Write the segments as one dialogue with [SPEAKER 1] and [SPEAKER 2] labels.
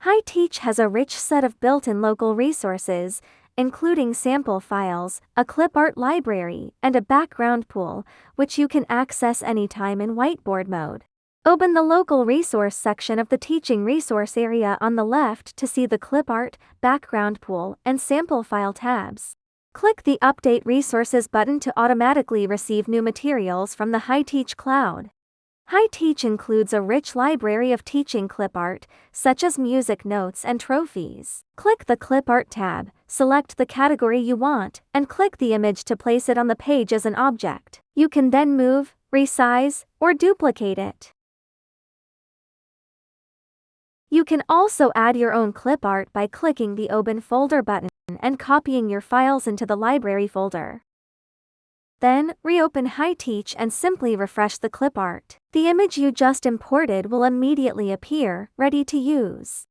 [SPEAKER 1] HiTeach has a rich set of built-in local resources, including sample files, a clip art library, and a background pool, which you can access anytime in whiteboard mode. Open the local resource section of the teaching resource area on the left to see the clip art, background pool, and sample file tabs. Click the Update Resources button to automatically receive new materials from the HiTeach cloud. HiTeach includes a rich library of teaching clip art, such as music notes and trophies. Click the Clip Art tab, select the category you want, and click the image to place it on the page as an object. You can then move, resize, or duplicate it. You can also add your own clip art by clicking the Open Folder button and copying your files into the library folder. Then, reopen HiTeach and simply refresh the clip art. The image you just imported will immediately appear, ready to use.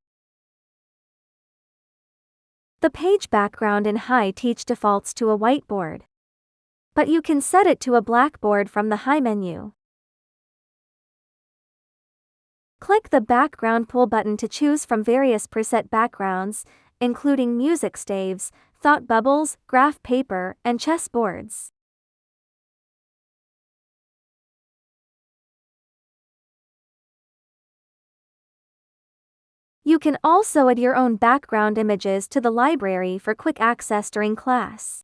[SPEAKER 1] The page background in HiTeach defaults to a whiteboard, but you can set it to a blackboard from the Hi menu. Click the Background Pool button to choose from various preset backgrounds, including music staves, thought bubbles, graph paper, and chessboards. You can also add your own background images to the library for quick access during class.